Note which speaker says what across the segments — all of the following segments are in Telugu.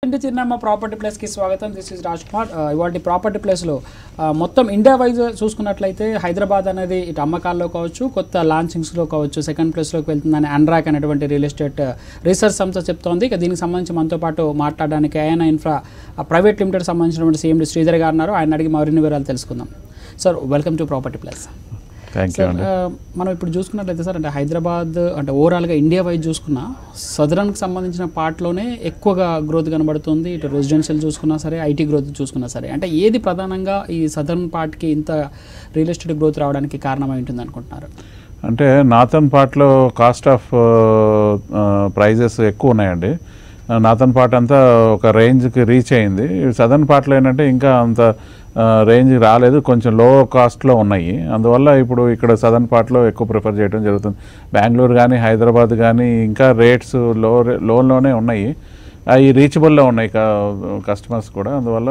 Speaker 1: ఇంటి చిరునామా ప్రాపర్టీ ప్లేస్కి స్వాగతం. This is Raj Kumar. ఇవాళ ప్రాపర్టీ ప్లేస్లో మొత్తం ఇండియా వైజ్ చూసుకున్నట్లయితే హైదరాబాద్ అనేది ఇటు అమ్మకాల్లో కావచ్చు, కొత్త లాంచింగ్స్లో కావచ్చు సెకండ్ ప్లేస్లోకి వెళ్తుందని అన్రాక్ అనేటువంటి రియల్ ఎస్టేట్ రీసెర్చ్ సంస్థ చెప్తోంది. ఇక దీనికి సంబంధించి మనతో పాటు మాట్లాడడానికి ఆయన ఇన్ఫ్రా ప్రైవేట్ లిమిటెడ్ సంబంధించినటువంటి సీఎండి శ్రీధర్ గారు ఉన్నారు. ఆయన అడిగి మరిన్ని వివరాలు తెలుసుకుందాం. Sir, welcome to property place. మనం ఇప్పుడు చూసుకున్నట్లయితే సార్, అంటే హైదరాబాద్ అంటే ఓవరాల్గా ఇండియా వైజ్ చూసుకున్న సదరన్కి సంబంధించిన పార్ట్లోనే ఎక్కువగా గ్రోత్ కనబడుతుంది. ఇటు రెసిడెన్షియల్ చూసుకున్నా సరే, ఐటీ గ్రోత్ చూసుకున్నా సరే, అంటే ఏది ప్రధానంగా ఈ సదరన్ పార్ట్కి ఇంత రియల్ ఎస్టేట్ గ్రోత్ రావడానికి కారణమై ఉంటుంది అనుకుంటున్నారు?
Speaker 2: అంటే నార్థన్ పార్ట్లో కాస్ట్ ఆఫ్ ప్రైజెస్ ఎక్కువ ఉన్నాయండి. నార్థన్ పార్ట్ అంతా ఒక రేంజ్కి రీచ్ అయింది. సదర్న్ పార్ట్లో ఏంటంటే ఇంకా అంత రేంజ్ రాలేదు, కొంచెం లో కాస్ట్లో ఉన్నాయి. అందువల్ల ఇప్పుడు ఇక్కడ సదర్న్ పార్ట్లో ఎక్కువ ప్రిఫర్ చేయడం జరుగుతుంది. బెంగళూరు కానీ హైదరాబాద్ కానీ ఇంకా రేట్స్ లోనే ఉన్నాయి, అవి రీచబుల్లో ఉన్నాయి కస్టమర్స్ కూడా. అందువల్ల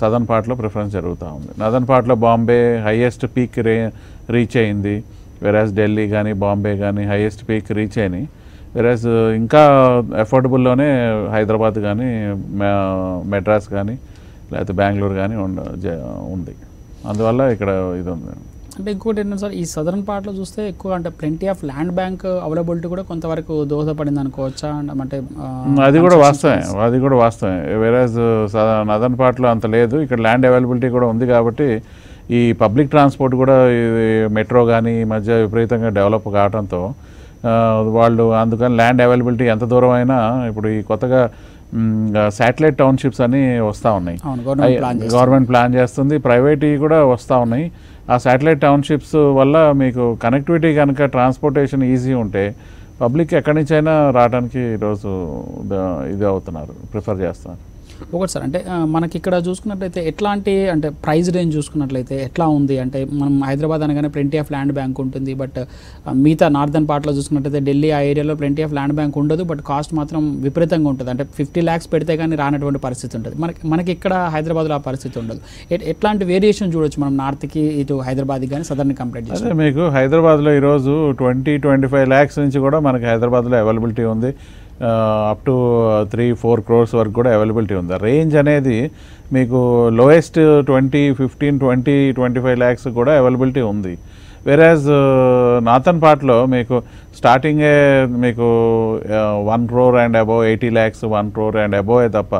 Speaker 2: సదర్న్ పార్ట్లో ప్రిఫరెన్స్ జరుగుతూ ఉంది. నార్థన్ పార్ట్లో బాంబే హైయెస్ట్ పీక్ రీచ్ అయింది, వెరాజ్ ఢిల్లీ కానీ బాంబే కానీ హైయెస్ట్ పీక్ రీచ్ అయినాయి. వెరాజ్ ఇంకా అఫోర్డబుల్లోనే హైదరాబాద్ కానీ మెడ్రాస్ కానీ లేకపోతే బెంగళూరు కానీ ఉంది. అందువల్ల ఇక్కడ ఇది ఉంది.
Speaker 1: అంటే ఇంకోటి ఏంటంటే సార్, ఈ సదరన్ పార్ట్లో చూస్తే ఎక్కువ అంటే plenty of land bank availability కూడా కొంతవరకు దోహదపడింది అనుకోవచ్చా? అంటే
Speaker 2: అది కూడా వాస్తవమే. వేరేజ్ నార్థన్ పార్ట్లో అంత లేదు, ఇక్కడ ల్యాండ్ అవైలబిలిటీ కూడా ఉంది. కాబట్టి ఈ పబ్లిక్ ట్రాన్స్పోర్ట్ కూడా మెట్రో కానీ ఈ మధ్య విపరీతంగా డెవలప్ కావడంతో వాళ్ళు అందుకని ల్యాండ్ అవైలబిలిటీ ఎంత దూరం అయినా ఇప్పుడు ఈ కొత్తగా శాటిలైట్ టౌన్షిప్స్ అని వస్తూ ఉన్నాయి. గవర్నమెంట్ ప్లాన్ చేస్తుంది, ప్రైవేట్ కూడా వస్తూ ఉన్నాయి. ఆ శాటిలైట్ టౌన్షిప్స్ వల్ల మీకు కనెక్టివిటీ కనుక ట్రాన్స్పోర్టేషన్ ఈజీ ఉంటే పబ్లిక్ ఎక్కడి నుంచైనా రావడానికి ఈరోజు ఇది అవుతున్నారు, ప్రిఫర్ చేస్తున్నారు.
Speaker 1: ఒకటి సార్, అంటే మనకి ఇక్కడ చూసుకున్నట్లయితే ఎట్లాంటి అంటే ప్రైస్ రేంజ్ చూసుకున్నట్లయితే ఎట్లా ఉంది? అంటే మనం హైదరాబాద్ అనగానే ప్లెంటీ ఆఫ్ ల్యాండ్ బ్యాంక్ ఉంటుంది, బట్ మిగతా నార్థన్ పార్ట్లో చూసుకున్నట్లయితే ఢిల్లీ ఆ ఏరియాలో ప్లెంటీ ఆఫ్ ల్యాండ్ బ్యాంక్ ఉండదు, బట్ కాస్ట్ మాత్రం విపరీతంగా ఉంటుంది. అంటే 50 lakhs పెడితే కానీ రానటువంటి పరిస్థితి ఉంటుంది. మనకి ఇక్కడ హైదరాబాద్లో ఆ పరిస్థితి ఉండదు. ఎట్లాంటి వేరియేషన్ చూడొచ్చు మనం నార్త్కి ఇటు హైదరాబాద్కి కానీ సదర్ని కంపేర్ చేస్తే?
Speaker 2: మీకు హైదరాబాద్లో ఈరోజు 20-25 lakhs నుంచి కూడా మనకి హైదరాబాద్లో అవైలబిలిటీ ఉంది. అప్ టు 3-4 crores వరకు కూడా అవైలబిలిటీ ఉంది. రేంజ్ అనేది మీకు లోయెస్ట్ 15-20-25 lakhs కూడా అవైలబిలిటీ ఉంది. వేరేజ్ నార్థన్ పార్ట్లో మీకు స్టార్టింగే మీకు 1 crore and above 80 lakhs, 1 crore and above తప్ప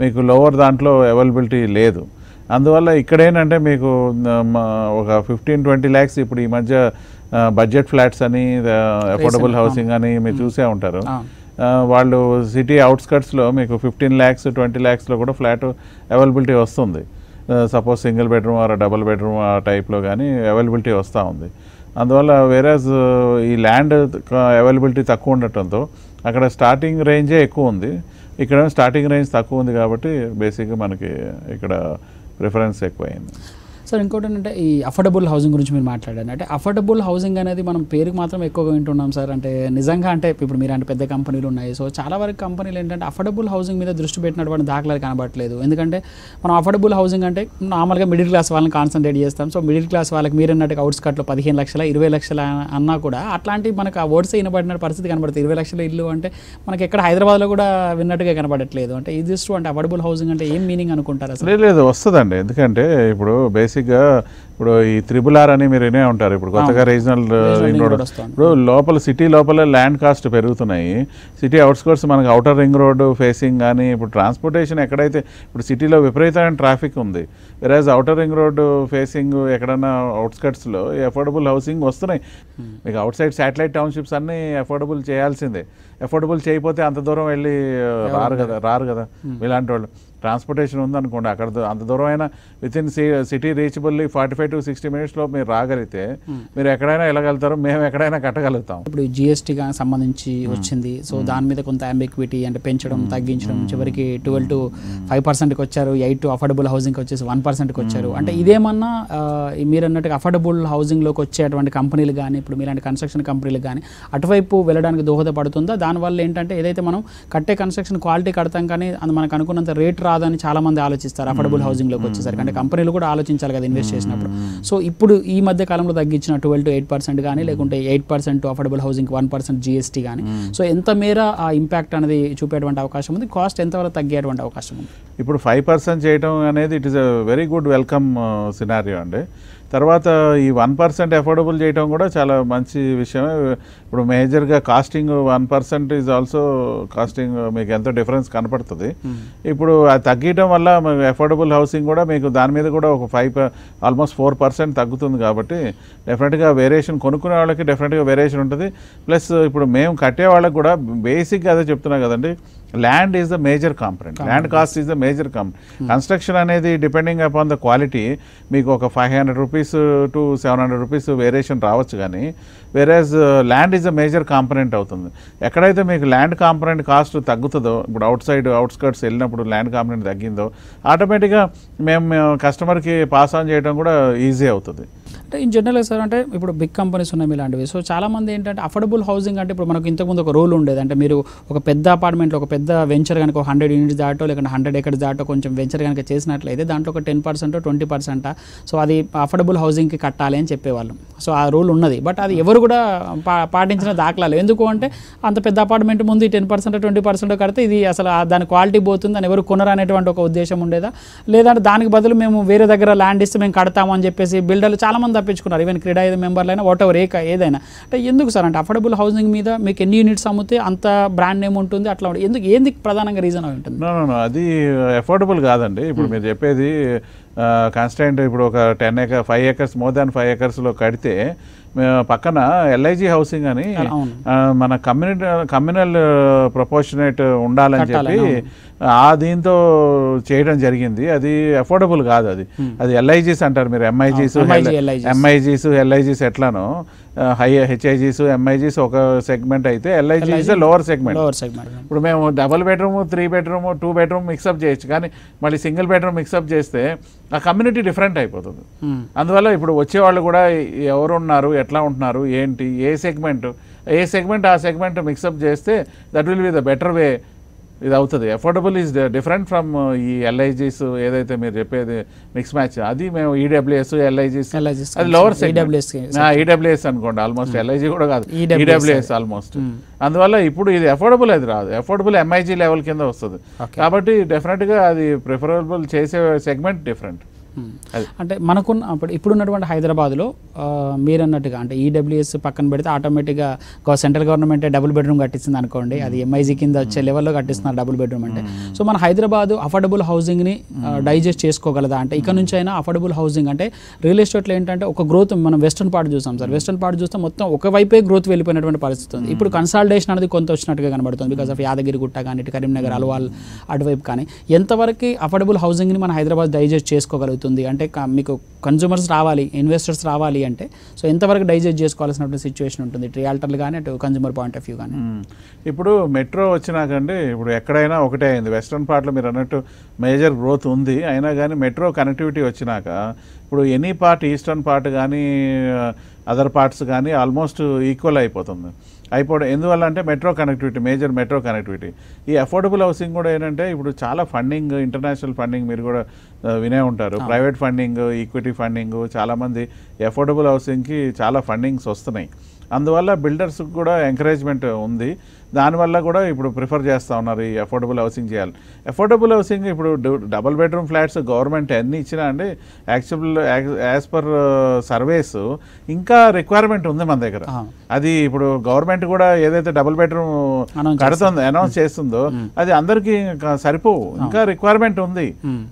Speaker 2: మీకు లోవర్ దాంట్లో అవైలబిలిటీ లేదు. అందువల్ల ఇక్కడేంటంటే మీకు ఒక 15-20 lakhs ఇప్పుడు ఈ మధ్య బడ్జెట్ ఫ్లాట్స్ అని అఫోర్డబుల్ హౌసింగ్ అని మీరు చూసే ఉంటారు. వాళ్ళు సిటీ అవుట్స్కట్స్లో మీకు 15 lakhs, 20 lakhsలో కూడా ఫ్లాట్ అవైలబిలిటీ వస్తుంది. Suppose single bedroom are double bedroom ఆ టైప్లో కానీ అవైలబిలిటీ వస్తూ ఉంది. అందువల్ల వేరేజ్ ఈ ల్యాండ్ అవైలబిలిటీ తక్కువ ఉండటంతో అక్కడ స్టార్టింగ్ రేంజే ఎక్కువ ఉంది, ఇక్కడ స్టార్టింగ్ రేంజ్ తక్కువ ఉంది. కాబట్టి బేసిక్గా మనకి ఇక్కడ ప్రిఫరెన్స్ ఎక్కువైంది.
Speaker 1: సార్, ఇంకోటి ఏంటంటే ఈ అఫోర్డబుల్ హౌసింగ్ గురించి మీరు మాట్లాడారు. అంటే అఫోర్డబుల్ హౌసింగ్ అనేది మనం పేరుకి మాత్రం ఎక్కువగా వింటున్నాం సార్. అంటే నిజంగా అంటే ఇప్పుడు మీరు అంటే పెద్ద కంపెనీలు ఉన్నాయి, సో చాలా వరకు కంపెనీలు ఏంటంటే అఫోర్డబుల్ హౌసింగ్ మీద దృష్టి పెట్టినటువంటి దాఖలాలు కనబడట్లేదు. ఎందుకంటే మనం అఫోర్డబుల్ హౌసింగ్ అంటే నార్మల్గా మిడిల్ క్లాస్ వాళ్ళని కాన్సన్ట్రేట్ చేస్తాం. సో మిడిల్ క్లాస్ వాళ్ళకి మీరు అన్నట్టుగా అవుట్స్కట్లో 15 లక్షల 20 లక్షల అన్నా కూడా అట్లాంటి మనకు ఆ వర్డ్స్ వినబడిన పరిస్థితి కనబడుతుంది. 20 లక్షల ఇల్లు అంటే మనకి ఎక్కడ హైదరాబాద్లో కూడా విన్నట్టుగా కనబడట్లేదు. అంటే ఇది అంటే అఫోర్డబుల్ హౌసింగ్ అంటే ఏం మీనింగ్ అనుకుంటారు అసలు?
Speaker 2: లేదు, వస్తుందండి. ఎందుకంటే ఇప్పుడు బేసిక్గా ఇప్పుడు ఈ RRR అని మీరు వినే ఉంటారు. ఇప్పుడు కొత్తగా రీజనల్ రింగ్ రోడ్ ఇప్పుడు లోపల సిటీ లోపల ల్యాండ్ కాస్ట్ పెరుగుతున్నాయి. సిటీ అవుట్స్కర్ట్స్ మనకి అవుటర్ రింగ్ రోడ్ ఫేసింగ్ కానీ ఇప్పుడు ట్రాన్స్పోర్టేషన్ ఎక్కడైతే ఇప్పుడు సిటీలో విపరీతమైన ట్రాఫిక్ ఉంది. వెరాజ్ అవుటర్ రింగ్ రోడ్ ఫేసింగ్ ఎక్కడన్నా అవుట్స్కట్స్లో అఫోర్డబుల్ హౌసింగ్ వస్తున్నాయి. మీకు అవుట్ సైడ్ శాటిలైట్ టౌన్షిప్స్ అన్నీ అఫోర్డబుల్ చేయాల్సిందే. అఫోర్డబుల్ చేయకపోతే అంత దూరం వెళ్ళి రారు కదా ఇలాంటి వాళ్ళు. ట్రాన్స్పోర్టేషన్ ఉందనుకోండి, అక్కడ అంత దూరం అయినా విత్ ఇన్ సిటీ రీచబుల్లీ 45-60 minutesలో మీరు రాగలిగితే మీరు ఎక్కడైనా వెళ్ళగలుగుతారు, మేము ఎక్కడైనా కట్టగలుగుతాం.
Speaker 1: ఇప్పుడు జిఎస్టీగా సంబంధించి వచ్చింది, సో దాని మీద కొంత అంబిక్విటీ అంటే పెంచడం తగ్గించడం, చివరికి 12-5%కి వచ్చారు, 8 అఫోర్డబుల్ హౌసింగ్కి వచ్చేసి 1%కి వచ్చారు. అంటే ఇదేమన్నా మీరు అన్నట్టుగా అఫోర్డబుల్ హౌసింగ్లోకి వచ్చేటువంటి కంపెనీలు కానీ ఇప్పుడు మీలాంటి కన్స్ట్రక్షన్ కంపెనీలు కానీ అటువైపు వెళ్ళడానికి దోహదపడుతుందా? దానివల్ల ఏంటంటే ఏదైతే మనం కట్టే కన్స్ట్రక్షన్ క్వాలిటీ కడతాం కానీ అది మనకు అనుకున్నంత రేట్ రాదని చాలా మంది ఆలోచిస్తారు అఫోర్డబుల్ హౌసింగ్లోకి వచ్చేసరికి. అంటే కంపెనీలు కూడా ఆలోచించాలి కదా ఇన్వెస్ట్ చేసినప్పుడు. సో ఇప్పుడు ఈ మధ్య కాలంలో తగ్గించిన 12 to 8% కానీ లేకుంటే 8% అఫోర్డబుల్ హౌసింగ్ 1% GST కానీ, సో ఎంత మేర ఆ ఇంపాక్ట్ అనేది చూపేటువంటి అవకాశం ఉంది, కాస్ట్ ఎంతవరకు తగ్గేటువంటి అవకాశం ఉంది?
Speaker 2: ఇప్పుడు 5% చేయడం అనేది it is a very good welcome scenario అండి. తర్వాత ఈ 1% అఫోర్డబుల్ చేయడం కూడా చాలా మంచి విషయమే. ఇప్పుడు మేజర్గా కాస్టింగ్ 1% ఈజ్ ఆల్సో కాస్టింగ్ మీకు ఎంతో డిఫరెన్స్ కనపడుతుంది. ఇప్పుడు అది తగ్గడం వల్ల అఫోర్డబుల్ హౌసింగ్ కూడా మీకు దాని మీద కూడా ఒక ఆల్మోస్ట్ 4% తగ్గుతుంది. కాబట్టి డెఫినెట్గా వేరియేషన్ కొనుక్కునే వాళ్ళకి డెఫినెట్గా వేరియేషన్ ఉంటుంది. ప్లస్ ఇప్పుడు మేము కట్టే వాళ్ళకి కూడా బేసిక్గా అదే చెప్తున్నాం కదండి, land is the major component, land cost is the major component. Construction అనేది డిపెండింగ్ అపాన్ ద క్వాలిటీ మీకు ఒక 500 రూపీస్ to 700 రూపీస్ వేరియేషన్ రావచ్చు, కానీ average land is a major component అవుతుంది. ఎక్కడైతే మీకు ల్యాండ్ కాంపనెంట్ కాస్ట్ తగ్గుతుందో, ఇప్పుడు అవుట్స్కర్ట్స్ వెళ్ళినప్పుడు ల్యాండ్ కాంపనెంట్ తగ్గిందో ఆటోమేటిక్గా మేము కస్టమర్కి పాస్ ఆన్ చేయడం కూడా ఈజీ అవుతుంది.
Speaker 1: అంటే ఇన్ జనరల్గా సార్, అంటే ఇప్పుడు బిగ్ కంపెనీస్ ఉన్నాయి ఇలాంటివి. సో చాలామంది ఏంటంటే అఫోర్డబుల్ హౌసింగ్ అంటే ఇప్పుడు మనకు ఇంతకుముందు ఒక రూల్ ఉండేది, అంటే మీరు ఒక పెద్ద అపార్ట్మెంట్లో ఒక పెద్ద వెంచర్ కనుక 100 యూనిట్స్ దాటో లేకుంటే 100 acres దాటో కొంచెం వెంచర్ కనుక చేసినట్లయితే దాంట్లో ఒక 10% 20% సో అది అఫోర్డబుల్ హౌసింగ్కి కట్టాలి అని చెప్పేవాళ్ళం. సో ఆ రూల్ ఉన్నది, బట్ అది ఎవరు కూడా పాటించిన దాఖలాలు. ఎందుకు అంటే అంత పెద్ద అపార్ట్మెంట్ ముందు 10% 20% కడితే ఇది అసలు దాని క్వాలిటీ పోతుంది అని ఎవరు కొనరు అనేటువంటి ఒక ఉద్దేశం ఉండేదా, లేదంటే దానికి బదులు మేము వేరే దగ్గర ల్యాండ్ ఇస్తే మేము కడతాము అని చెప్పేసి బిల్డర్లు చాలామంది తప్పించుకున్నారు, ఈవెన్ క్రీడా మెంబర్లు అయినా వాట్ ఎవర్ ఏదైనా. అంటే ఎందుకు సార్, అంటే అఫోర్డబుల్ హౌసింగ్ మీద మీకు ఎన్ని యూనిట్స్ అమ్మితే అంత బ్రాండ్ నేమ్ ఉంటుంది అట్లా ఎందుకు, ఏంది ప్రధానంగా రీజన్ అయి ఉంటుంది?
Speaker 2: అది అఫోర్డబుల్ కాదండి. ఇప్పుడు మీరు చెప్పేది కాన్స్టెంట్ ఇప్పుడు ఒక 5 acres మోర్ దాన్ 5 acresలో కడితే పక్కన LIG హౌసింగ్ అని మన కమ్యూనల్ ప్రపోర్షనేట్ ఉండాలని చెప్పి దీంతో చేయడం జరిగింది. అది అఫోర్డబుల్ కాదు. అది LIGs అంటారు మీరు, MIGs ఎట్లానో HIGs MIGs ఒక సెగ్మెంట్ అయితే LIGs లోవర్ సెగ్మెంట్. ఇప్పుడు మేము double bedroom 3 bedroom 2 bedroom mix up చేయొచ్చు, కానీ మళ్ళీ సింగిల్ బెడ్రూమ్ మిక్సప్ చేస్తే ఆ కమ్యూనిటీ డిఫరెంట్ అయిపోతుంది. అందువల్ల ఇప్పుడు వచ్చేవాళ్ళు కూడా ఎవరు ఉన్నారు, ఎట్లా ఉంటున్నారు, ఏంటి, ఏ సెగ్మెంట్ ఆ సెగ్మెంట్ మిక్సప్ చేస్తే that will be the better way. ఇది అవుతుంది. అఫోర్డబుల్ ఈజ్ డిఫరెంట్ ఫ్రమ్ ఈ LIGs ఏదైతే మీరు చెప్పేది మిక్స్ మ్యాచ్. అది మేము EWS LIGs అది లోవర్ EWS అనుకోండి, ఆల్మోస్ట్ LIG కూడా కాదు, EWS ఆల్మోస్ట్. అందువల్ల ఇప్పుడు ఇది అఫోర్డబుల్ అది రాదు, అఫోర్డబుల్ MIG లెవెల్ కింద వస్తుంది. కాబట్టి డెఫినెట్గా అది ప్రిఫరబుల్ చేసే సెగ్మెంట్ డిఫరెంట్.
Speaker 1: అంటే మనకున్న ఇప్పుడున్నటువంటి హైదరాబాద్లో మీరు అన్నట్టుగా అంటే EWS పక్కన పెడితే ఆటోమేటిక్గా సెంట్రల్ గవర్నమెంట్ డబుల్ బెడ్రూమ్ కట్టిస్తుంది అనుకోండి, అది MIG కింద వచ్చే లెవెల్లో కట్టిస్తున్నారు డబుల్ బెడ్రూమ్ అంటే. సో మన హైదరాబాద్ అఫోర్డబుల్ హౌసింగ్ని డైజెస్ట్ చేసుకోగలదా? అంటే ఇక్కడ నుంచి అయినా అఫోర్డబుల్ హౌసింగ్ అంటే రియల్ ఎస్టేట్లో ఏంటంటే ఒక గ్రోత్ మనం వెస్టర్న్ పార్ట్ చూసాం సార్, వెస్టర్న్ పార్ట్ చూస్తే మొత్తం ఒకవైపే గ్రోత్ వెళ్ళిపోయినటువంటి పరిస్థితి ఉంది. ఇప్పుడు కన్సాలిడేషన్ అనేది కొంత వచ్చినట్టుగా కనబడుతుంది బికాస్ ఆఫ్ యాదగిరిగుట్ట కానీ ఇటు కరీంనగర్ అల్వాల్ అటువైపు. కానీ ఎంతవరకు అఫోర్డబుల్ హౌసింగ్ని మన హైదరాబాద్ డైజెస్ట్ చేసుకోగలుగుతుంది? అంటే మీకు కన్జ్యూమర్స్ రావాలి, ఇన్వెస్టర్స్ రావాలి అంటే సో ఎంతవరకు డైజెస్ట్ చేసుకోవాల్సినటువంటి సిచ్యువేషన్ ఉంటుంది రియాల్టర్లు కానీ అటు కన్జ్యూమర్ పాయింట్ ఆఫ్ వ్యూ కానీ?
Speaker 2: ఇప్పుడు మెట్రో వచ్చినాకండి ఇప్పుడు ఎక్కడైనా ఒకటే అయింది. వెస్ట్రన్ పార్ట్లో మీరు అన్నట్టు మేజర్ గ్రోత్ ఉంది, అయినా కానీ మెట్రో కనెక్టివిటీ వచ్చినాక ఇప్పుడు ఎనీ పార్ట్ ఈస్టర్న్ పార్ట్ కానీ అదర్ పార్ట్స్ కానీ ఆల్మోస్ట్ ఈక్వల్ అయిపోతుంది. ఎందువల్ల అంటే metro connectivity, major metro connectivity. ఈ అఫోర్డబుల్ హౌసింగ్ కూడా ఏంటంటే ఇప్పుడు చాలా ఫండింగ్, ఇంటర్నేషనల్ ఫండింగ్ మీరు కూడా వినే ఉంటారు, ప్రైవేట్ ఫండింగ్, ఈక్విటీ ఫండింగ్, చాలామంది అఫోర్డబుల్ హౌసింగ్కి చాలా ఫండింగ్స్ వస్తున్నాయి. అందువల్ల బిల్డర్స్కి కూడా ఎంకరేజ్మెంట్ ఉంది. దానివల్ల కూడా ఇప్పుడు ప్రిఫర్ చేస్తూ ఉన్నారు ఈ అఫోర్డబుల్ హౌసింగ్ చేయాలి. అఫోర్డబుల్ హౌసింగ్ ఇప్పుడు డబుల్ బెడ్రూమ్ ఫ్లాట్స్ గవర్నమెంట్ ఎన్ని ఇచ్చినా అండి యాజ్ పర్ సర్వేస్ ఇంకా రిక్వైర్మెంట్ ఉంది మన దగ్గర. అది ఇప్పుడు గవర్నమెంట్ కూడా ఏదైతే డబుల్ బెడ్రూమ్ కడుతుందో అనౌన్స్ చేస్తుందో అది అందరికీ సరిపోవు, ఇంకా రిక్వైర్మెంట్ ఉంది.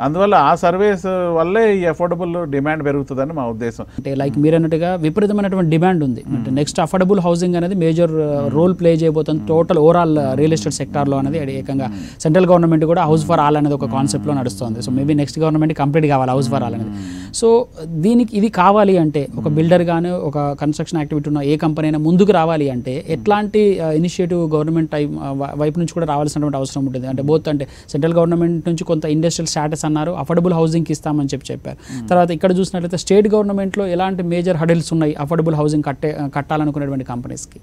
Speaker 2: అందువల్ల ఆ సర్వేస్ వల్లే ఈ అఫోర్డబుల్ డిమాండ్ పెరుగుతుందని మా ఉద్దేశం.
Speaker 1: అంటే లైక్ మీరు అన్నట్టుగా విపరీతమైనటువంటి డిమాండ్ ఉంది. అంటే నెక్స్ట్ అఫోర్డబుల్ హౌసింగ్ అనేది మేజర్ రోల్ ప్లే చేయబోతుంది టోటల్ ఓవరాల్ రియల్ ఎస్టేట్ సెక్టార్లో అనేది. ఏకంగా సెంట్రల్ గవర్నమెంట్ కూడా హౌస్ ఫర్ ఆల్ అనేది ఒక కాన్సెప్ట్లో నడుస్తుంది. So maybe next government complete కావాలి హౌస్ ఫర్ ఆల్ అనేది. సో దీనికి ఇది కావాలి అంటే ఒక బిల్డర్ కానీ ఒక కన్స్ట్రక్షన్ యాక్టివిటీ ఉన్న ఏ కంపెనీ అయినా ముందుకు రావాలి అంటే ఎట్లాంటి ఇనిషియేటివ్ గవర్నమెంట్ వైపు నుంచి కూడా రావాల్సినటువంటి అవసరం ఉంటుంది? అంటే బోత్ అంటే సెంట్రల్ గవర్నమెంట్ నుంచి కొంత ఇండస్ట్రియల్ స్టాటస్ అన్నారు, అఫోర్డబుల్ హౌసింగ్కి ఇస్తామని చెప్పారు. తర్వాత ఇక్కడ చూసినట్లయితే స్టేట్ గవర్నమెంట్లో ఎలాంటి మేజర్ హడిల్స్ ఉన్నాయి అఫోర్డబుల్ హౌసింగ్ కట్టాలనుకునేటువంటి కంపెనీస్కి?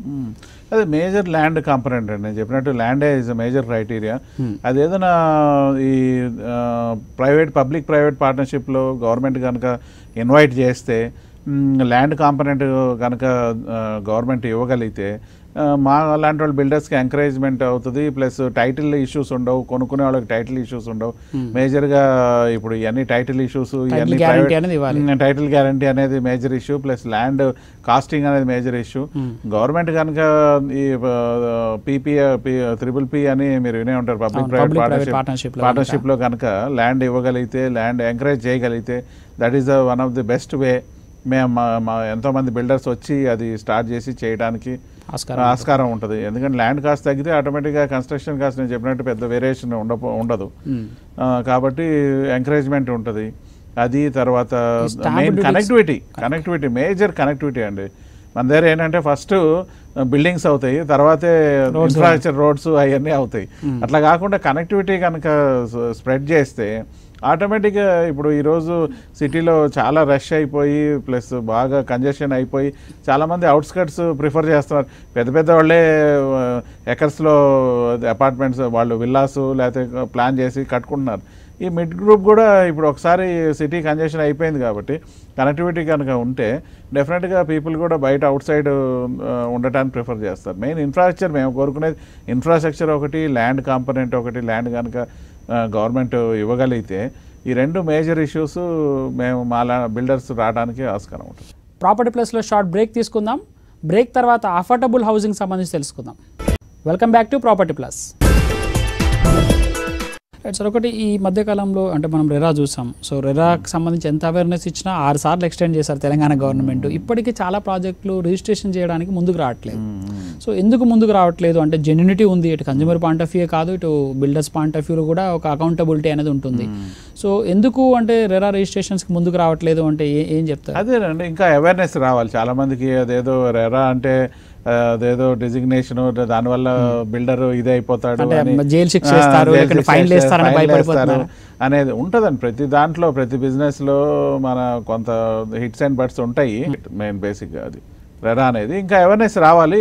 Speaker 2: అదే మేజర్ ల్యాండ్ కంపెనీ కాంపనెంట్ అండి. నేను చెప్పినట్టు ల్యాండే ఇస్ అ మేజర్ క్రైటీరియా. అది ఏదైనా ఈ పబ్లిక్ ప్రైవేట్ పార్ట్నర్షిప్లో గవర్నమెంట్ కనుక ఇన్వైట్ చేస్తే ల్యాండ్ కాంపనెంట్ కనుక గవర్నమెంట్ ఇవ్వగలిగితే మా లాంటి వాళ్ళు బిల్డర్స్కి ఎంకరేజ్మెంట్ అవుతుంది. ప్లస్ టైటిల్ ఇష్యూస్ ఉండవు, కొనుక్కునే వాళ్ళకి టైటిల్ ఇష్యూస్ ఉండవు. మేజర్గా ఇప్పుడు ఇవన్నీ టైటిల్ ఇష్యూస్, ఇవన్నీ టైటిల్ గ్యారంటీ అనేది major issue, plus land costing అనేది మేజర్ ఇష్యూ. గవర్నమెంట్ కనుక ఈ PPP అని మీరు వినే ఉంటారు, పబ్లిక్ ప్రైవేట్ పార్ట్నర్షిప్లో కనుక ల్యాండ్ ఇవ్వగలిగితే, ల్యాండ్ ఎంకరేజ్ చేయగలిగితే, that is one of the best way. మేము ఎంతోమంది బిల్డర్స్ వచ్చి అది స్టార్ట్ చేసి చేయడానికి ఆస్కారం ఉంటుంది. ఎందుకంటే ల్యాండ్ కాస్ట్ తగ్గితే ఆటోమేటిక్గా కన్స్ట్రక్షన్ కాస్ట్ నేను చెప్పినట్టు పెద్ద వేరియేషన్ ఉండదు. కాబట్టి ఎంకరేజ్మెంట్ ఉంటుంది. అది తర్వాత మెయిన్ కనెక్టివిటీ మేజర్ కనెక్టివిటీ అండి. మన దగ్గర ఏంటంటే ఫస్ట్ బిల్డింగ్స్ అవుతాయి, తర్వాతే ఇన్ఫ్రాస్ట్రక్చర్, రోడ్స్ అవన్నీ అవుతాయి. అట్లా కాకుండా కనెక్టివిటీ కనుక స్ప్రెడ్ చేస్తే ఆటోమేటిక్గా ఇప్పుడు ఈరోజు సిటీలో చాలా రష్ అయిపోయి ప్లస్ బాగా కంజెషన్ అయిపోయి చాలామంది అవుట్స్కట్స్ ప్రిఫర్ చేస్తున్నారు. పెద్ద పెద్ద వాళ్ళే ఎకర్స్లో అపార్ట్మెంట్స్, వాళ్ళు విల్లాస్ లేకపోతే ప్లాన్ చేసి కట్టుకుంటున్నారు. ఈ మిడ్ గ్రూప్ కూడా ఇప్పుడు ఒకసారి సిటీ కంజెషన్ అయిపోయింది కాబట్టి కనెక్టివిటీ కనుక ఉంటే డెఫినెట్గా పీపుల్ కూడా బయట అవుట్ సైడ్ ఉండటానికి ప్రిఫర్ చేస్తారు. మెయిన్ ఇన్ఫ్రాస్ట్రక్చర్ మేము కోరుకునేది ఇన్ఫ్రాస్ట్రక్చర్ ఒకటి, ల్యాండ్ కాంపనెంట్ ఒకటి. ల్యాండ్ కనుక గవర్నమెంట్ ఇవ్వగలిగితే ఈ రెండు మేజర్ ఇష్యూస్ మేము మా బిల్డర్స్ రావడానికి ఆస్కారం ఉంటుంది.
Speaker 1: ప్రాపర్టీ ప్లస్లో షార్ట్ బ్రేక్ తీసుకుందాం. బ్రేక్ తర్వాత అఫోర్డబుల్ హౌసింగ్ సంబంధించి తెలుసుకుందాం. Welcome back to property plus. Right sir, ఒకటి ఈ మధ్యకాలంలో అంటే మనం రెరా చూసాం. సో రెరాకి సంబంధించి ఎంత అవేర్నెస్ ఇచ్చినా 6 సార్లు ఎక్స్టెండ్ చేశారు తెలంగాణ గవర్నమెంట్. ఇప్పటికీ చాలా ప్రాజెక్టులు రిజిస్ట్రేషన్ చేయడానికి ముందుకు రావట్లేదు. సో ఎందుకు ముందుకు రావట్లేదు అంటే జెన్యూనిటీ ఉంది, ఇటు కన్జ్యూమర్ పాయింట్ ఆఫ్ వ్యూ కాదు, ఇటు బిల్డర్స్ పాయింట్ ఆఫ్ వ్యూలో కూడా ఒక అకౌంటబిలిటీ అనేది ఉంటుంది. సో ఎందుకు అంటే రెరా రిజిస్ట్రేషన్స్కి ముందుకు రావట్లేదు అంటే ఏం చెప్తారు?
Speaker 2: అదేనండి, ఇంకా అవేర్నెస్ రావాలి చాలామందికి. అదేదో రెరా అంటే అదేదో డిజిగ్నేషన్, దానివల్ల బిల్డర్ ఇదే అయిపోతాడు,
Speaker 1: జైలు శిక్ష
Speaker 2: అనేది ఉంటుందండి. ప్రతి దాంట్లో, ప్రతి బిజినెస్లో మన కొంత హిట్స్ అండ్ బట్స్ ఉంటాయి. మెయిన్ బేసిక్గా అది రెరా అనేది ఇంకా అవేర్నెస్ రావాలి.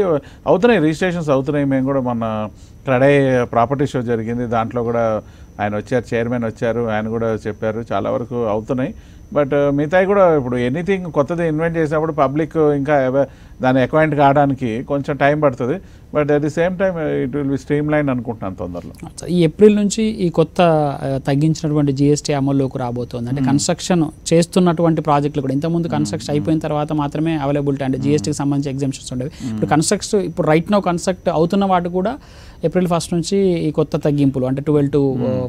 Speaker 2: అవుతున్నాయి, రిజిస్ట్రేషన్స్ అవుతున్నాయి. మేము కూడా మొన్న క్రడే ప్రాపర్టీ షో జరిగింది, దాంట్లో కూడా ఆయన వచ్చారు, చైర్మన్ వచ్చారు, ఆయన కూడా చెప్పారు చాలా వరకు అవుతున్నాయి. బట్ మిగతాయి కూడా ఇప్పుడు ఎనీథింగ్ కొత్తది ఇన్వెంట్ చేసినప్పుడు పబ్లిక్ ఇంకా దాన్ని అక్వైంట్ కావడానికి కొంచెం టైం పడుతుంది. But at the same time it will be stream line అనుకుంటున్నాను తొందరలో.
Speaker 1: ఈ ఏప్రిల్ నుంచి ఈ కొత్త తగ్గించినటువంటి జిఎస్టీ అమల్లోకి రాబోతోంది. అంటే కన్స్ట్రక్షన్ చేస్తున్నటువంటి ప్రాజెక్టులు కూడా ఇంతకుముందు కన్స్ట్రక్షన్ అయిపోయిన తర్వాత మాత్రమే అవైలబిలిటీ అంటే జిఎస్టీకి సంబంధించి ఎగ్జామ్షన్స్ ఉండేవి. ఇప్పుడు రైట్ నౌ కన్స్ట్రక్ట్ అవుతున్న వాటి కూడా ఏప్రిల్ 1 నుంచి ఈ కొత్త తగ్గింపులు అంటే 12 to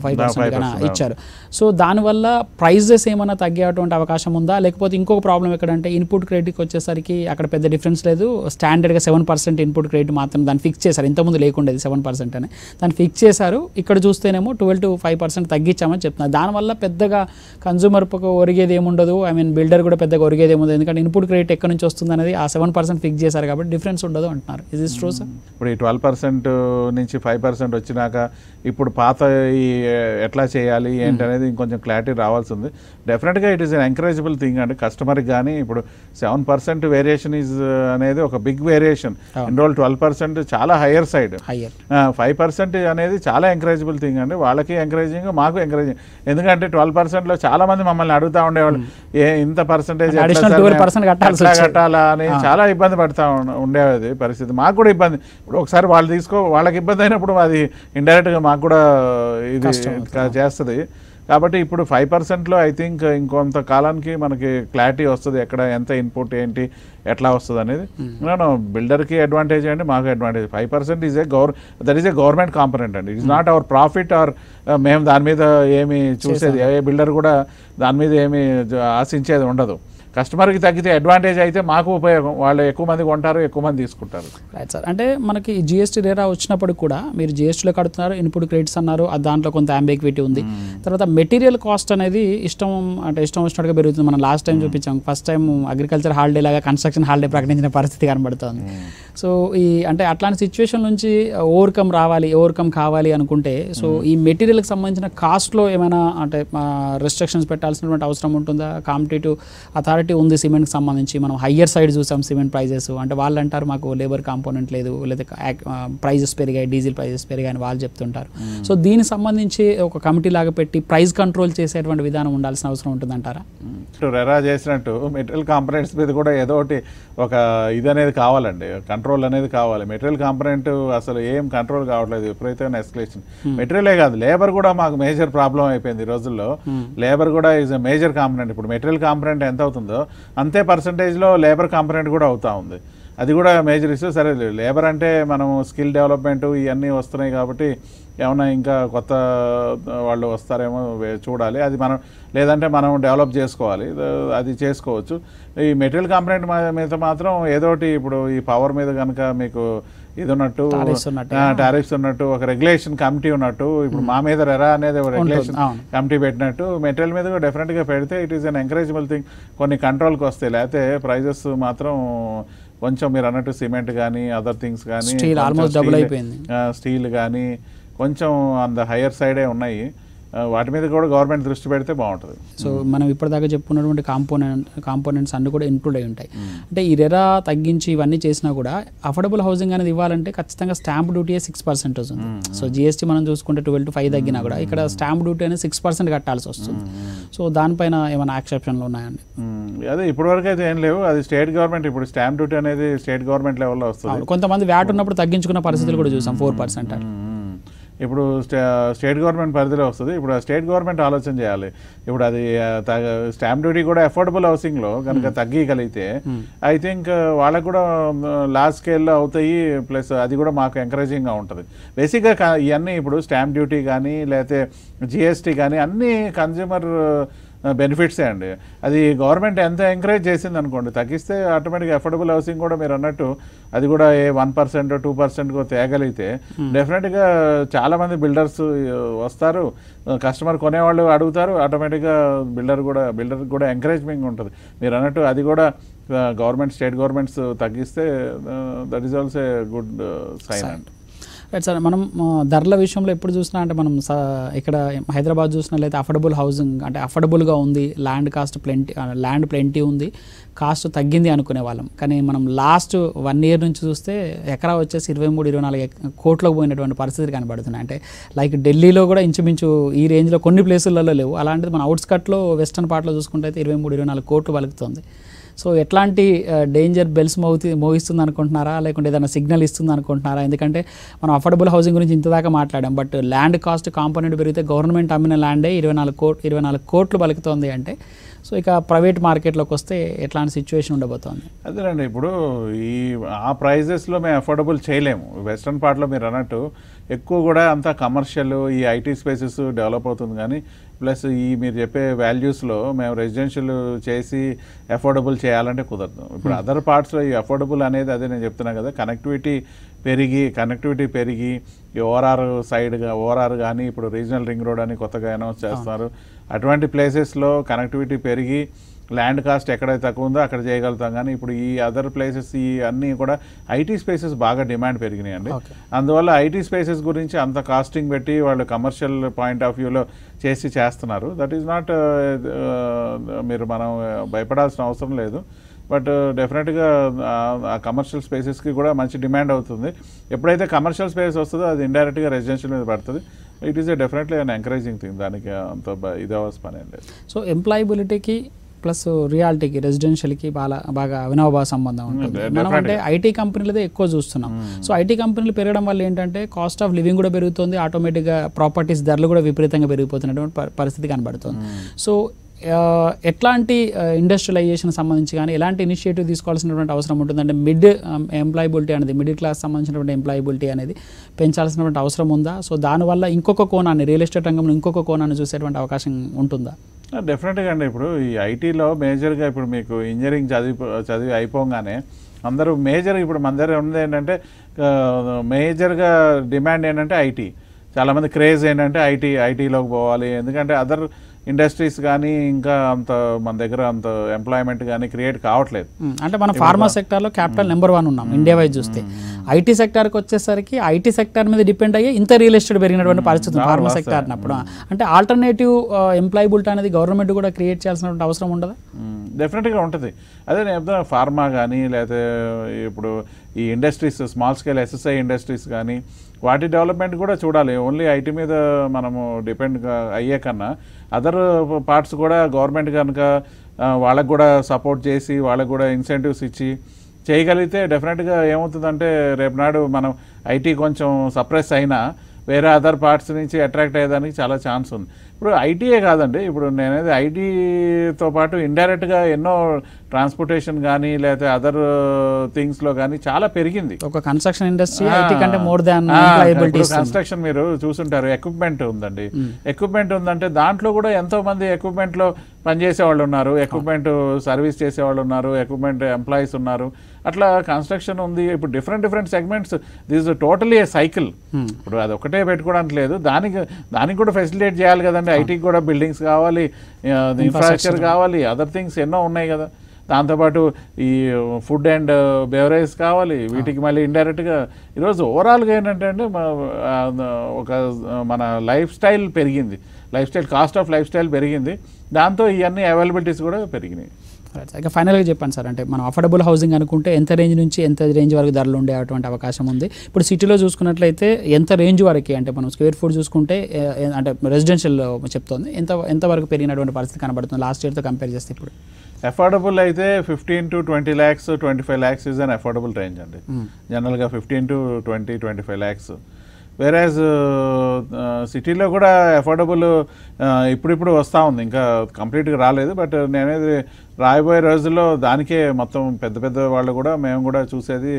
Speaker 1: 5% ఇచ్చారు. సో దానివల్ల ప్రైజెస్ ఏమైనా తగ్గేటువంటి అవకాశం ఉందా? లేకపోతే ఇంకొక ప్రాబ్లం ఎక్కడంటే ఇన్పుట్ క్రెడిట్కి వచ్చేసరికి అక్కడ పెద్ద డిఫరెన్స్ లేదు. స్టాండర్డ్గా 7% ఇన్పుట్ క్రెడిట్ మాత్రం దాన్ని ఫిక్స్ చేశారు. ఇంతకుముందు లేకుండేది 7% అని, దాన్ని ఫిక్స్ చేశారు. ఇక్కడ చూస్తేనేమో 12 to 5% తగ్గించామని చెప్తున్నారు. దానివల్ల పెద్దగా కన్జ్యూమర్ ఒరిగేది ఏముండదు, బిల్డర్ కూడా పెద్దగా ఒరిగేది ఏముండదు. ఎందుకంటే ఇన్పుట్ క్రెడిట్ ఎక్కడి నుంచి వస్తుంది అనేది ఆ 7% ఫిక్స్ చేశారు కాబట్టి డిఫరెన్స్ ఉండదు అంటున్నారు. Is it true sir?
Speaker 2: ఇప్పుడు ఈ 12% నుంచి 5% వచ్చినాక ఇప్పుడు పాత ఈ ఎట్లా చేయాలి ఏంటనేది ఇంకొంచెం క్లారిటీ రావాల్సి ఉంది. డెఫినెట్గా it is an encourageable thing అండి కస్టమర్కి. కానీ ఇప్పుడు 7% వేరియేషన్ ఈజ్ అనేది ఒక బిగ్ వేరియేషన్. ఎన్రోల్ 12% చాలా హయ్యర్ సైడ్. 5% అనేది చాలా ఎంకరేజబుల్ థింగ్ అండి. వాళ్ళకి ఎంకరేజింగ్, మాకు ఎంకరేజింగ్. ఎందుకంటే 12%లో చాలా మంది మమ్మల్ని అడుగుతూ ఉండేవాళ్ళు, ఇంత పర్సెంటేజ్ కట్టాలా అని చాలా ఇబ్బంది పడుతూ ఉండేది పరిస్థితి. మాకు కూడా ఇబ్బంది. ఇప్పుడు ఒకసారి వాళ్ళకి ఇబ్బంది అయినప్పుడు అది ఇండైరెక్ట్గా మాకు కూడా ఇది చేస్తుంది. కాబట్టి ఇప్పుడు 5%లో ఐ థింక్ ఇంకొంత కాలానికి మనకి క్లారిటీ వస్తుంది, ఎక్కడ ఎంత ఇన్పుట్ ఏంటి ఎట్లా వస్తుంది అనేది. బిల్డర్కి అడ్వాంటేజ్ అండి, మాకు advantage. 5% that is a government component అండి. It's not our profit or మేము దాని మీద ఏమి చూసేది, ఏ బిల్డర్ కూడా దాని మీద ఏమి ఆశించేది ఉండదు. కస్టమర్కి తగ్గితే అడ్వాంటేజ్ అయితే మాకు ఉపయోగం, వాళ్ళు ఎక్కువ మంది కొంటారు, ఎక్కువ మంది తీసుకుంటారు.
Speaker 1: రైట్ సార్, అంటే మనకి జిఎస్టీ రేరా వచ్చినప్పుడు కూడా మీరు జిఎస్టీలో కడుతున్నారు, ఇన్పుట్ క్రెడిట్స్ అన్నారు, దాంట్లో కొంత అంబిగ్విటీ ఉంది. తర్వాత మెటీరియల్ కాస్ట్ అనేది ఇష్టం వచ్చినట్టుగా పెరుగుతుంది. మనం లాస్ట్ టైం చూపించాం, ఫస్ట్ టైం అగ్రికల్చర్ హాలిడే లాగా కన్స్ట్రక్షన్ హాలిడే ప్రకటించిన పరిస్థితి కనబడుతుంది. సో అంటే అట్లాంటి సిచ్యువేషన్ నుంచి ఓవర్కమ్ కావాలి అనుకుంటే, సో ఈ మెటీరియల్కి సంబంధించిన కాస్ట్లో ఏమైనా అంటే రెస్ట్రిక్షన్స్ పెట్టాల్సినటువంటి అవసరం ఉంటుందా? కాంపిటేటివ్ అథారిటీ క్లారిటీ ఉంది సిమెంట్కి సంబంధించి, మనం హయ్యర్ సైడ్ చూసాం సిమెంట్ ప్రైజెస్, అంటే వాళ్ళు అంటారు మాకు లేబర్ కాంపోనెంట్ లేదు, లేదా ప్రైజెస్ పెరిగాయి, డీజిల్ ప్రైజెస్ పెరిగాయి అని వాళ్ళు చెప్తుంటారు. సో దీనికి సంబంధించి ఒక కమిటీ లాగా పెట్టి ప్రైస్ కంట్రోల్ చేసేటువంటి విధానం ఉండాల్సిన అవసరం ఉంటుందంటారా?
Speaker 2: రెరా చేసినట్టు మెటీరియల్ కాంపనెంట్స్ మీద కూడా ఏదో ఒకటి ఒక ఇది అనేది కావాలండి, కంట్రోల్ అనేది కావాలి. మెటీరియల్ కాంపనెంట్ అసలు ఏం కంట్రోల్ కావట్లేదు, విపరీతమైన ఎస్కలేషన్. మెటీరియలే కాదు, లేబర్ కూడా మాకు మేజర్ ప్రాబ్లం అయిపోయింది ఈ రోజుల్లో. లేబర్ కూడా ఈజ్ అ మేజర్ కాంపనెంట్. ఇప్పుడు మెటీరియల్ కాంపనెంట్ ఎంత అవుతుందో అంతే పర్సంటేజ్లో లేబర్ కాంపనెంట్ కూడా అవుతా ఉంది. అది కూడా మేజర్ ఇష్యూ. సరే, లేబర్ అంటే మనం స్కిల్ డెవలప్మెంట్ ఇవన్నీ వస్తున్నాయి కాబట్టి ఏమన్నా ఇంకా కొత్త వాళ్ళు వస్తారేమో చూడాలి. అది మనం లేదంటే మనం డెవలప్ చేసుకోవాలి, అది చేసుకోవచ్చు. ఈ మెటీరియల్ కాంపనెంట్ మీద మాత్రం ఏదోటి ఇప్పుడు ఈ పవర్ మీద కనుక మీకు ఇది ఉన్నట్టు, టారిఫ్స్ ఉన్నట్టు, ఒక రెగ్యులేషన్ కమిటీ ఉన్నట్టు, ఇప్పుడు మా మీద రెరా అనేది ఒక రెగ్యులేషన్ కమిటీ పెట్టినట్టు మెటీరియల్ మీద కూడా డెఫినెట్గా పెడితే it is an encourageable thing. కొన్ని కంట్రోల్కి వస్తాయి, లేకపోతే ప్రైజెస్ మాత్రం కొంచెం మీరు అన్నట్టు సిమెంట్ కానీ అదర్ థింగ్స్ కానీ స్టీల్ కానీ కొంచెం అంత హయ్యర్ సైడే ఉన్నాయి. వాటి మీద కూడా గవర్నమెంట్ దృష్టి పెడితే బాగుంటుంది.
Speaker 1: సో మనం ఇప్పటిదాకా చెప్పుకున్నటువంటి కాంపోనెంట్స్ అన్ని కూడా ఇంక్లూడ్ అయి ఉంటాయి. అంటే ఈ రెరా తగ్గించి ఇవన్నీ చేసినా కూడా అఫోర్డబుల్ హౌసింగ్ అనేది ఇవ్వాలంటే ఖచ్చితంగా స్టాంప్ డ్యూటీ 6% ఉంది. సో జిఎస్టీ మనం చూసుకుంటే 12 to 5 తగ్గినా కూడా ఇక్కడ స్టాంప్ డ్యూటీ అనేది 6% కట్టాల్సి వస్తుంది. సో దానిపైన ఏమైనా ఎక్సెప్షన్లు ఉన్నాయండి?
Speaker 2: అదే ఇప్పటివరకు అయితే ఏం లేవు. అది స్టేట్ గవర్నమెంట్, ఇప్పుడు స్టాంప్ డ్యూటీ అనేది స్టేట్ గవర్నమెంట్ లెవెల్లో వస్తుంది.
Speaker 1: కొంతమంది వ్యాట్ ఉన్నప్పుడు తగ్గించుకున్న పరిస్థితులు కూడా చూసాం, 4%.
Speaker 2: ఇప్పుడు స్టేట్ గవర్నమెంట్ పరిధిలో వస్తుంది. ఇప్పుడు స్టేట్ గవర్నమెంట్ ఆలోచన చేయాలి. ఇప్పుడు అది స్టాంప్ డ్యూటీ కూడా అఫోర్డబుల్ హౌసింగ్లో కనుక తగ్గగలిగితే ఐ థింక్ వాళ్ళకు కూడా లార్జ్ స్కేల్లో అవుతాయి. ప్లస్ అది కూడా మాకు ఎంకరేజింగ్గా ఉంటుంది. బేసిక్గా ఇవన్నీ ఇప్పుడు స్టాంప్ డ్యూటీ కానీ లేకపోతే జిఎస్టీ కానీ అన్నీ కన్జ్యూమర్ బెనిఫిట్సే అండి. అది గవర్నమెంట్ ఎంత ఎంకరేజ్ చేసింది అనుకోండి, తగ్గిస్తే ఆటోమేటిక్గా అఫోర్డబుల్ హౌసింగ్ కూడా మీరు అన్నట్టు అది కూడా 1% 2% తేగలిగితే డెఫినెట్గా చాలామంది బిల్డర్స్ వస్తారు, కస్టమర్ కొనేవాళ్ళు అడుగుతారు, ఆటోమేటిక్గా బిల్డర్ కూడా ఎంకరేజ్మెంట్ ఉంటుంది. మీరు అన్నట్టు అది కూడా గవర్నమెంట్ స్టేట్ గవర్నమెంట్స్ తగ్గిస్తే that is also a good sign అండి.
Speaker 1: రైట్ సార్, మనం ధరల విషయంలో ఎప్పుడు చూసినా అంటే మనం ఇక్కడ హైదరాబాద్ చూసినట్లయితే అఫోర్డబుల్ హౌసింగ్ అంటే అఫోర్డబుల్గా ఉంది, ల్యాండ్ ప్లెంటీ ఉంది, కాస్ట్ తగ్గింది అనుకునే వాళ్ళం. కానీ మనం లాస్ట్ 1 year నుంచి చూస్తే ఎకరా వచ్చేసి 23-24 కోట్లకు పోయినటువంటి పరిస్థితి కనబడుతున్నాయి. అంటే లైక్ ఢిల్లీలో కూడా ఇంచుమించు ఈ రేంజ్లో కొన్ని ప్లేసులలో లేవు. అలాంటిది మన అవుట్స్కట్లో వెస్టర్న్ పార్ట్లో చూసుకుంటే అయితే 23-24 కోట్లు పలుకుతుంది. సో ఎట్లాంటి డేంజర్ బెల్స్ మోగిస్తుంది అనుకుంటున్నారా, లేకుంటే ఏదైనా సిగ్నల్ ఇస్తుంది అనుకుంటున్నారా? ఎందుకంటే మనం అఫోర్డబుల్ హౌసింగ్ గురించి ఇంతదాకా మాట్లాడాం, బట్ ల్యాండ్ కాస్ట్ కాంపోనెంట్ పెరిగితే గవర్నమెంట్ అమ్మిన ల్యాండే 24 కోట్లు పలుకుతుంది అంటే, సో ఇక ప్రైవేట్ మార్కెట్లోకి వస్తే ఎట్లాంటి సిచ్యువేషన్ ఉండబోతోంది?
Speaker 2: అదేనండి, ఇప్పుడు ఆ ప్రైజెస్లో మేము అఫోర్డబుల్ చేయలేము. వెస్ట్రన్ పార్ట్లో మీరు అన్నట్టు ఎక్కువ కూడా అంతా కమర్షియల్, ఈ ఐటీ స్పేసెస్ డెవలప్ అవుతుంది. కానీ ప్లస్ ఈ మీరు చెప్పే వాల్యూస్లో మేము రెసిడెన్షియల్ చేసి అఫోర్డబుల్ చేయాలంటే కుదరదు. ఇప్పుడు అదర్ పార్ట్స్లో ఈ అఫోర్డబుల్ అనేది అదే నేను చెప్తున్నా కదా, కనెక్టివిటీ పెరిగి ఈ ఓఆర్ఆర్ కానీ ఇప్పుడు రీజనల్ రింగ్ రోడ్ అని కొత్తగా అనౌన్స్ చేస్తున్నారు. అటువంటి ప్లేసెస్లో కనెక్టివిటీ పెరిగి ల్యాండ్ కాస్ట్ ఎక్కడైతే తక్కువ ఉందో అక్కడ చేయగలుగుతాం. కానీ ఇప్పుడు ఈ అదర్ ప్లేసెస్ ఈ అన్నీ కూడా ఐటీ స్పేసెస్ బాగా డిమాండ్ పెరిగినాయండి. అందువల్ల ఐటీ స్పేసెస్ గురించి అంత కాస్టింగ్ పెట్టి వాళ్ళు కమర్షియల్ పాయింట్ ఆఫ్ వ్యూలో చేస్తున్నారు. దట్ ఈజ్ నాట్ మీరు మనం భయపడాల్సిన అవసరం లేదు. బట్ డెఫినెట్గా ఆ కమర్షియల్ స్పేసెస్కి కూడా మంచి డిమాండ్ అవుతుంది. ఎప్పుడైతే కమర్షియల్ స్పేస్ వస్తుందో అది ఇండైరెక్ట్గా రెసిడెన్షియల్ మీద పడుతుంది. It is definitely an encouraging thing. దానికి అంత ఇదవలసిన పని ఏం లేదు.
Speaker 1: సో ఎంప్లాయబిలిటీకి ప్లస్ రియాలిటీకి రెసిడెన్షియల్కి బాగా అవినాభావ సంబంధం ఉంటుంది. మనం అంటే ఐటీ కంపెనీలదే ఎక్కువ చూస్తున్నాం. సో ఐటీ కంపెనీలు పెరగడం వల్ల ఏంటంటే కాస్ట్ ఆఫ్ లివింగ్ కూడా పెరుగుతుంది, ఆటోమేటిక్గా ప్రాపర్టీస్ ధరలు కూడా విపరీతంగా పెరిగిపోతున్నటువంటి పరిస్థితి కనబడుతుంది. సో ఎట్లాంటి ఇండస్ట్రియలైజేషన్ సంబంధించి కానీ ఎలాంటి ఇనిషియేటివ్ తీసుకోవాల్సినటువంటి అవసరం ఉంటుందంటే ఎంప్లాయబిలిటీ అనేది మిడిల్ క్లాస్ సంబంధించినటువంటి ఎంప్లాయబిలిటీ అనేది పెంచాల్సినటువంటి అవసరం ఉందా? సో దానివల్ల ఇంకొక కోణాన్ని రియల్ ఎస్టేట్ రంగంలో ఇంకొక కోణాన్ని చూసేటువంటి అవకాశం ఉంటుందా?
Speaker 2: డెఫినెట్గా అండి. ఇప్పుడు ఈ ఐటీలో మేజర్గా ఇప్పుడు మీకు ఇంజనీరింగ్ చదివి అయిపోగానే అందరూ ఇప్పుడు మన దగ్గర ఉన్నది ఏంటంటే మేజర్గా డిమాండ్ ఏంటంటే ఐటీ. చాలామంది క్రేజ్ ఏంటంటే ఐటీలోకి పోవాలి. ఎందుకంటే అదర్ ఇండస్ట్రీస్ కానీ ఇంకా అంత మన దగ్గర అంత ఎంప్లాయ్మెంట్ కానీ క్రియేట్ కావట్లేదు.
Speaker 1: అంటే మన ఫార్మా సెక్టార్లో క్యాపిటల్ నెంబర్ 1 ఉన్నాం ఇండియా వైజ్ చూస్తే. ఐటీ సెక్టార్కి వచ్చేసరికి ఐటీ సెక్టార్ మీద డిపెండ్ అయ్యి ఇంత రియల్ ఎస్టేట్ పెరిగినటువంటి పరిస్థితి ఫార్మా సెక్టార్ అన్నప్పుడు. అంటే ఆల్టర్నేటివ్ ఎంప్లాయబిలిటీ అనేది గవర్నమెంట్ కూడా క్రియేట్ చేయాల్సినటువంటి అవసరం ఉండదా?
Speaker 2: డెఫినెట్గా ఉంటుంది. అదే నేను చెప్తున్నా, ఫార్మా కానీ లేకపోతే ఇప్పుడు ఈ industries small scale SSI industries కానీ వాటి డెవలప్మెంట్ కూడా చూడాలి. ఓన్లీ ఐటీ మీద మనము డిపెండ్ అయ్యే కన్నా అదర్ పార్ట్స్ కూడా గవర్నమెంట్ కనుక వాళ్ళకు కూడా సపోర్ట్ చేసి వాళ్ళకు కూడా ఇన్సెంటివ్స్ ఇచ్చి చేయగలిగితే డెఫినెట్గా ఏమవుతుందంటే రేపు నాడు మనం ఐటీ కొంచెం సప్రెస్ అయినా వేరే అదర్ పార్ట్స్ నుంచి అట్రాక్ట్ అయ్యేదానికి చాలా ఛాన్స్ ఉంది. ఇప్పుడు ఐటీయే కాదండి, ఇప్పుడు నేనేది ఐటీతో పాటు ఇండైరెక్ట్గా ఎన్నో ట్రాన్స్పోర్టేషన్ కానీ లేకపోతే అదర్ థింగ్స్లో కానీ చాలా పెరిగింది.
Speaker 1: ఒక కన్స్ట్రక్షన్ ఇండస్ట్రీ ఐటీ కంటే మోర్ దాన్
Speaker 2: కన్స్ట్రక్షన్ మీరు చూసుంటారు, ఎక్విప్మెంట్ ఉందండి. ఎక్విప్మెంట్ ఉందంటే దాంట్లో కూడా ఎంతో మంది ఎక్విప్మెంట్లో పనిచేసే వాళ్ళు ఉన్నారు, ఎక్విప్మెంట్ సర్వీస్ చేసేవాళ్ళు ఉన్నారు, ఎక్విప్మెంట్ ఎంప్లాయీస్ ఉన్నారు. అట్లా కన్స్ట్రక్షన్ ఉంది. ఇప్పుడు different segments, this totally A cycle. ఇప్పుడు అది ఒకటే పెట్టుకోవడానికి లేదు, దానికి కూడా ఫెసిలిటేట్ చేయాలి కదండి. ఐటీకి కూడా బిల్డింగ్స్ కావాలి, ఇన్ఫ్రాస్ట్రక్చర్ కావాలి, అదర్ థింగ్స్ ఎన్నో ఉన్నాయి కదా. దాంతోపాటు ఈ ఫుడ్ అండ్ బెవరేజ్ కావాలి, వీటికి మళ్ళీ ఇండైరెక్ట్గా ఈరోజు ఓవరాల్గా ఏంటంటే అండి ఒక మన లైఫ్ స్టైల్ పెరిగింది, కాస్ట్ ఆఫ్ లైఫ్ స్టైల్ పెరిగింది, దాంతో ఇవన్నీ అవైలబిలిటీస్ కూడా పెరిగినాయి.
Speaker 1: ఇక ఫైనల్గా చెప్పండి సార్, అంటే మనం అఫోర్డబుల్ హౌసింగ్ అనుకుంటే ఎంత రేంజ్ నుంచి ఎంత రేంజ్ వరకు ధరలు ఉండే అటువంటి అవకాశం ఉంది? ఇప్పుడు సిటీలో చూసుకున్నట్లయితే ఎంత రేంజ్ వరకు, అంటే మనం స్క్వేర్ ఫుట్ చూసుకుంటే అంటే రెసిడెన్షియల్ చెప్తోంది, ఎంత వరకు పెరిగినటువంటి పరిస్థితి కనబడుతుంది లాస్ట్ ఇయర్తో కంపేర్ చేస్తే? ఇప్పుడు
Speaker 2: అఫోర్డబుల్ అయితే 15 to 20 lakhs, 25 lakhs is an affordable range అండి. జనరల్గా 15 to 25 lakhs. వేరేజ్ సిటీలో కూడా అఫోర్డబుల్ ఇప్పుడు వస్తూ ఉంది, ఇంకా కంప్లీట్గా రాలేదు. బట్ నేనేది రాబోయే రోజుల్లో దానికే మొత్తం పెద్ద వాళ్ళు కూడా మేము కూడా చూసేది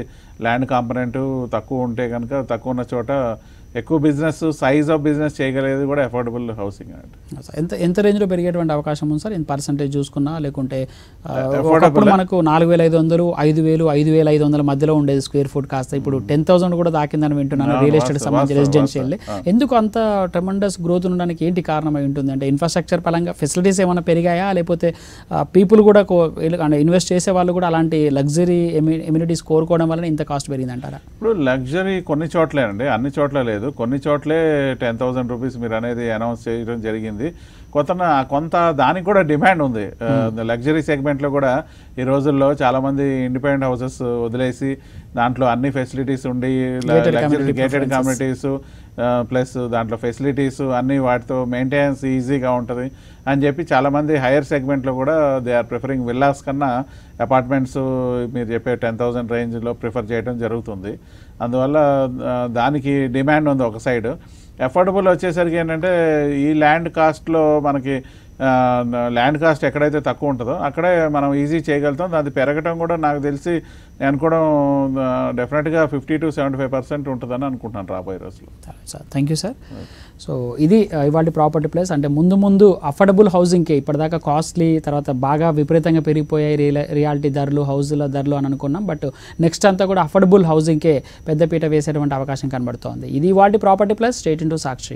Speaker 2: ల్యాండ్ కాంపనెంట్ తక్కువ ఉంటే కనుక తక్కువ ఉన్న చోట ఎక్కువ బిజినెస్, సైజ్ ఆఫ్ బిజినెస్ చేయగలిగేది కూడా అఫోర్డబుల్ హౌసింగ్ అండి.
Speaker 1: ఎంత రేంజ్లో పెరిగేటువంటి అవకాశం ఉంది సార్? పర్సెంటేజ్ చూసుకున్నా లేకుంటే ఒకప్పుడు మనకు 4,500, 5,000, 5,500 మధ్యలో ఉండేది స్క్వేర్ ఫుట్, కాస్త ఇప్పుడు 10,000 కూడా దాకిందని వింటున్నాను రియల్ ఎస్టేట్ సంబంధించి రెసిడెన్షియల్. ఎందుకు అంత ట్రెమండస్ గ్రోత్ ఉండడానికి ఏంటి కారణం అయి ఉంటుంది? అంటే ఇన్ఫ్రాస్ట్రక్చర్ పరంగా ఫెసిలిటీస్ ఏమైనా పెరిగాయా, లేకపోతే పీపుల్ కూడా ఇన్వెస్ట్ చేసే వాళ్ళు కూడా అలాంటి లగ్జరీ ఎమ్యూనిటీస్ కోరుకోవడం వల్ల ఇంత కాస్ట్ పెరిగిందంటారా?
Speaker 2: ఇప్పుడు లగ్జరీ కొన్ని చోట్లేనండి, అన్ని చోట్ల లేదు. కొన్ని చోట్లే 10,000 రూపీస్ మీరు అనేది అనౌన్స్ చేయడం జరిగింది. కొంత దానికి కూడా డిమాండ్ ఉంది. లగ్జరీ సెగ్మెంట్లో కూడా ఈ రోజుల్లో చాలామంది ఇండిపెండెంట్ హౌసెస్ వదిలేసి దాంట్లో అన్ని ఫెసిలిటీస్ ఉండి గేటెడ్ కమ్యూనిటీస్ ప్లస్ దాంట్లో ఫెసిలిటీస్ అన్నీ వాటితో మెయింటెనెన్స్ ఈజీగా ఉంటుంది అని చెప్పి చాలామంది హైయర్ సెగ్మెంట్లో కూడా దే ఆర్ ప్రిఫరింగ్ విల్లాస్ కన్నా అపార్ట్మెంట్స్ మీరు చెప్పే 10,000 రేంజ్లో ప్రిఫర్ చేయడం జరుగుతుంది. అందువల్ల దానికి డిమాండ్ ఉంది ఒక సైడ్. అఫోర్డబుల్ వచ్చేసరికి ఏంటంటే ఈ ల్యాండ్ కాస్ట్లో మనకి ల్యాండ్ కాస్ట్ ఎక్కడైతే తక్కువ ఉంటుందో అక్కడే మనం ఈజీ చేయగలుగుతాం. అది పెరగటం కూడా నాకు తెలిసి నేను అనుకోవడం డెఫినెట్గా 50 to 75% ఉంటుందని అనుకుంటున్నాను రాబోయే రోజులు.
Speaker 1: Sir thank you sir. So ఇది ఇవాళ ప్రాపర్టీ ప్లేస్. అంటే ముందు అఫోర్డబుల్ హౌసింగ్కే ఇప్పటిదాకా కాస్ట్లీ, తర్వాత బాగా విపరీతంగా పెరిగిపోయాయి రియాలిటీ ధరలు, హౌస్ల ధరలు అని అనుకున్నాం. బట్ నెక్స్ట్ అంతా కూడా అఫోర్డబుల్ హౌసింగ్కే పెద్దపీట వేసేటువంటి అవకాశం కనబడుతోంది. ఇది ఇవాళ ప్రాపర్టీ ప్లేస్. స్టేట్ ఇంటూ సాక్షి.